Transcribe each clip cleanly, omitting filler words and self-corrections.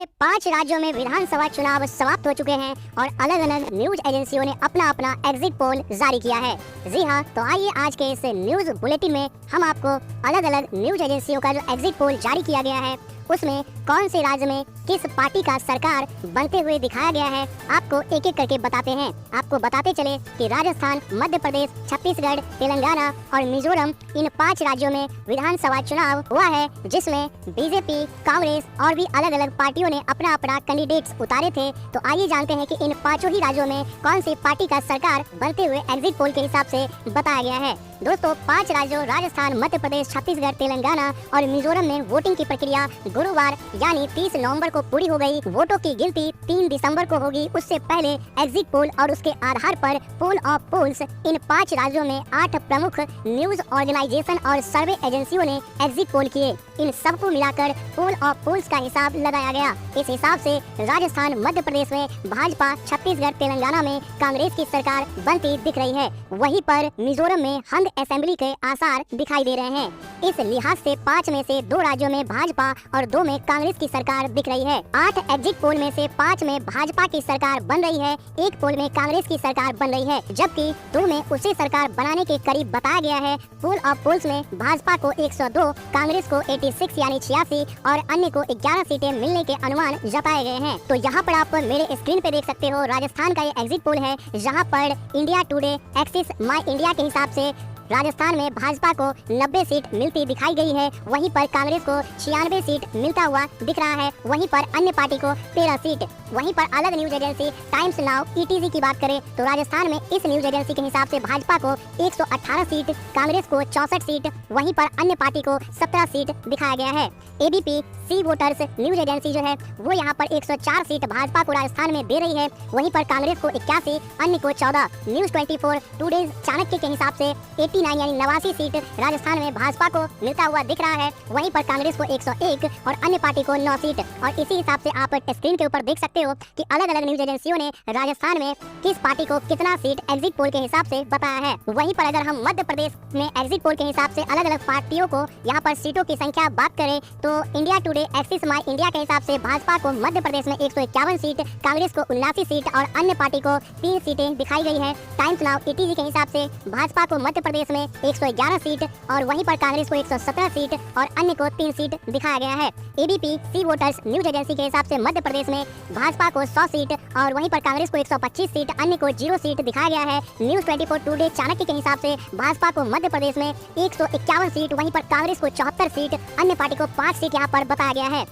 5 राज्यों में विधानसभा चुनाव समाप्त हो चुके हैं और अलग अलग न्यूज एजेंसियों ने अपना अपना एग्जिट पोल जारी किया है। जी हाँ, तो आइए आज के इस न्यूज बुलेटिन में हम आपको अलग अलग न्यूज एजेंसियों का जो एग्जिट पोल जारी किया गया है उसमें कौन से राज्य में किस पार्टी का सरकार बनते हुए दिखाया गया है आपको एक एक करके बताते हैं। आपको बताते चले कि राजस्थान, मध्य प्रदेश, छत्तीसगढ़, तेलंगाना और मिजोरम इन 5 राज्यों में विधानसभा चुनाव हुआ है, जिसमें बीजेपी, कांग्रेस और भी अलग अलग पार्टियों ने अपना अपना कैंडिडेट्स उतारे थे। तो आइए जानते हैं कि इन 5 ही राज्यों में कौन सी पार्टी का सरकार बनते हुए एग्जिट पोल के हिसाब से बताया गया है। दोस्तों, 5 राज्यों राजस्थान, मध्य प्रदेश, छत्तीसगढ़, तेलंगाना और मिजोरम में वोटिंग की प्रक्रिया गुरुवार यानी 30 नवंबर को पूरी हो गई। वोटों की गिनती 3 दिसंबर को होगी। उससे पहले एग्जिट पोल और उसके आधार पर पोल ऑफ पोल्स इन 5 राज्यों में 8 प्रमुख न्यूज ऑर्गेनाइजेशन और सर्वे एजेंसियों ने एग्जिट पोल किए। इन सबको मिलाकर पोल ऑफ पोल्स का हिसाब लगाया गया। इस हिसाब से राजस्थान, मध्य प्रदेश में भाजपा, छत्तीसगढ़, तेलंगाना में कांग्रेस की सरकार बनती दिख रही है। वहीं पर मिजोरम में हंग असेंबली के आसार दिखाई दे रहे हैं। इस लिहाज से 5 में से 2 राज्यों में भाजपा और 2 में कांग्रेस की सरकार दिख रही है। 8 एग्जिट पोल में से 5 में भाजपा की सरकार बन रही है, 1 पोल में कांग्रेस की सरकार बन रही है, जबकि 2 में उसी सरकार बनाने के करीब बताया गया है। पोल ऑफ पोल्स में भाजपा को 102, कांग्रेस को 86 यानी 86 और अन्य को 11 सीटें मिलने के अनुमान जताए गए हैं। तो यहाँ पर आप मेरे स्क्रीन पे देख सकते हो, राजस्थान का ये एग्जिट पोल है, जहाँ पर इंडिया टुडे एक्सिस माई इंडिया के हिसाब से राजस्थान में भाजपा को 90 सीट मिलती दिखाई गई है। वहीं पर कांग्रेस को 96 सीट मिलता हुआ दिख रहा है। वहीं पर अन्य पार्टी को 13 सीट। वहीं पर अलग news agency times now ETV की बात करें तो राजस्थान में इस न्यूज एजेंसी के हिसाब से भाजपा को 118 सीट, कांग्रेस को 64 सीट, वहीं पर अन्य पार्टी को 17 सीट दिखाया गया है। ABP C voters news agency जो है वो यहाँ पर 104 सीट भाजपा को राजस्थान में दे रही है। वहीं पर कांग्रेस को 81, अन्य को 14। न्यूज 24 टुडेज चाणक्य के हिसाब से 89 यानी 89 सीट राजस्थान में भाजपा को मिलता हुआ दिख रहा है। वहीं पर कांग्रेस को 101 और अन्य पार्टी को 9 सीट। और इसी हिसाब से आप स्क्रीन के ऊपर देख सकते हो कि अलग अलग न्यूज एजेंसियों ने राजस्थान में किस पार्टी को कितना सीट एग्जिट पोल के हिसाब से बताया है। वहीं पर अगर हम मध्य प्रदेश में एग्जिट पोल के हिसाब से अलग अलग पार्टियों को यहाँ पर सीटों की संख्या बात करें तो इंडिया टुडे एक्सिस माई इंडिया के हिसाब से भाजपा को मध्य प्रदेश में 151 सीट, कांग्रेस को 79 सीट और अन्य पार्टी को 3 सीटें दिखाई गई है। टाइम्स नाउ ETV के हिसाब से भाजपा को मध्य प्रदेश में 111 सीट और वहीं पर कांग्रेस को 117 सीट और अन्य को 3 सीट दिखाया गया है। ABP C voters news agency के हिसाब से मध्य प्रदेश में भाजपा को 100 सीट और वहीं पर कांग्रेस को 125 सीट, अन्य को 0 सीट दिखाया गया है। न्यूज 24 टुडे चाणक्य के हिसाब से भाजपा को मध्य प्रदेश में 151 सीट, वहीं पर कांग्रेस को 74 सीट, अन्य पार्टी को 5 सीट यहाँ पर बताया गया है।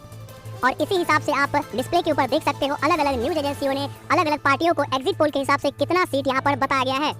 और इसी हिसाब से आप डिस्प्ले के ऊपर देख सकते हो अलग अलग न्यूज एजेंसियों ने अलग अलग पार्टियों को एग्जिट पोल के हिसाब से कितना सीट यहाँ पर बताया गया है।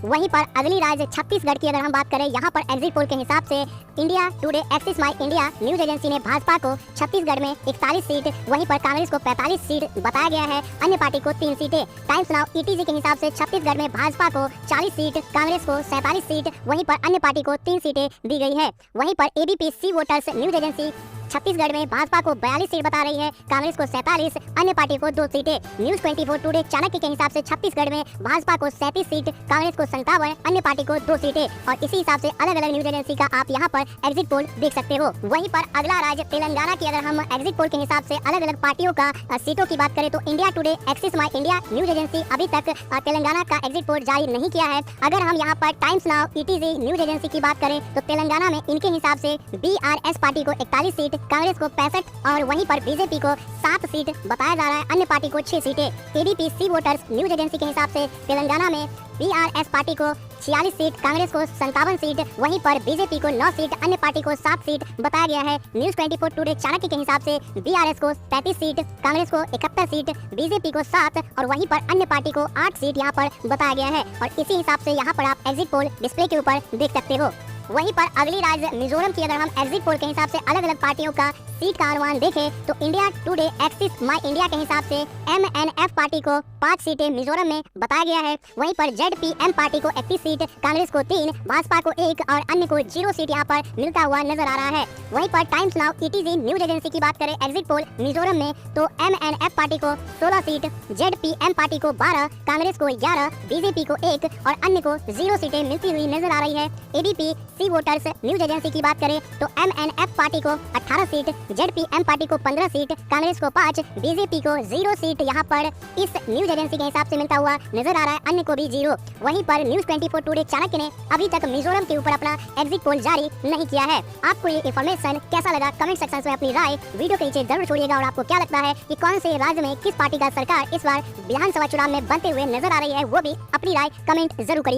वहीं पर अगली राज्य छत्तीसगढ़ की अगर हम बात करें, यहाँ पर एग्जिट पोल के हिसाब से इंडिया टुडे एक्सिस माई इंडिया न्यूज एजेंसी ने भाजपा को छत्तीसगढ़ में 41 सीट, वहीं पर कांग्रेस को 45 सीट बताया गया है, अन्य पार्टी को 3 सीटें। टाइम्स नाउ ETV के हिसाब से छत्तीसगढ़ में भाजपा को 40 सीट, कांग्रेस को 47 सीट, वहीं पर अन्य पार्टी को 3 सीटें दी गई है। वहीं पर ABP C voters news agency Chhattisgarh में भाजपा को 42 सीट बता रही है, कांग्रेस को 47, अन्य पार्टी को 2 सीटें। न्यूज 24 टुडे चाणक्य के हिसाब से छत्तीसगढ़ में भाजपा को 37 सीट, कांग्रेस को 57, अन्य पार्टी को 2 सीटें। और इसी हिसाब से अलग अलग न्यूज एजेंसी का आप यहाँ पर एग्जिट पोल देख सकते हो। वहीं पर अगला राज्य तेलंगाना की अगर हम एग्जिट पोल के हिसाब से अलग अलग पार्टियों का सीटों की बात करें तो इंडिया टुडे एक्सिस माई इंडिया न्यूज एजेंसी अभी तक तेलंगाना का एग्जिट पोल जारी नहीं किया है। अगर हम यहाँ पर times now ETV news agency की बात करें तो तेलंगाना में इनके हिसाब से BRS पार्टी को 41 सीट, कांग्रेस को 65 और वहीं पर बीजेपी को 7 सीट बताया जा रहा है, अन्य पार्टी को 6 सीटें। ABP C voters news agency के हिसाब से तेलंगाना में BRS पार्टी को 46 सीट, कांग्रेस को 57 सीट, वहीं पर बीजेपी को 9 सीट, अन्य पार्टी को 7 सीट बताया गया है। न्यूज 24 टुडे चाणक्य के हिसाब से BRS को 33 सीट, कांग्रेस को 71 सीट, बीजेपी को 7 और वहीं पर अन्य पार्टी को 8 सीट यहाँ पर बताया गया है। और इसी हिसाब से यहाँ पर आप एग्जिट पोल डिस्प्ले के ऊपर देख सकते हो। वहीं पर अगली राज्य मिजोरम की अगर हम एग्जिट पोल के हिसाब से अलग अलग पार्टियों का सीट का अनुमान देखें तो इंडिया टुडे एक्सिस माई इंडिया के हिसाब से MNF पार्टी को 5 सीटें मिजोरम में बताया गया है। वहीं पर ZPM पार्टी को 31 सीट, कांग्रेस को 3, भाजपा को 1 और अन्य को 0 सीट यहाँ पर मिलता हुआ नजर आ रहा है। वहीं पर times now ETV news agency की बात करें एग्जिट पोल मिजोरम में तो MNF पार्टी को 16 सीट, ZPM पार्टी को 12, कांग्रेस को 11, बीजेपी को 1 और अन्य को 0 सीटें मिलती हुई नजर आ रही है। ABP C voters news agency की बात करें तो MNF पार्टी को 18 सीट, जेडपीएम पार्टी को 15 सीट, कांग्रेस को 5, बीजेपी को 0 सीट यहाँ पर इस न्यूज एजेंसी के हिसाब से मिलता हुआ नजर आ रहा है, अन्य को भी 0। वहीं पर न्यूज 24 टुडे चाणक्य ने अभी तक मिजोरम के ऊपर अपना एग्जिट पोल जारी नहीं किया है। आपको ये इन्फॉर्मेशन कैसा लगा, कमेंट सेक्शन में अपनी राय वीडियो के नीचे जरूर छोड़िएगा। और आपको क्या लगता है कि कौन से राज्य में किस पार्टी का सरकार इस बार विधानसभा चुनाव में बनते हुए नजर आ रही है, वो भी अपनी राय कमेंट जरूर करिए।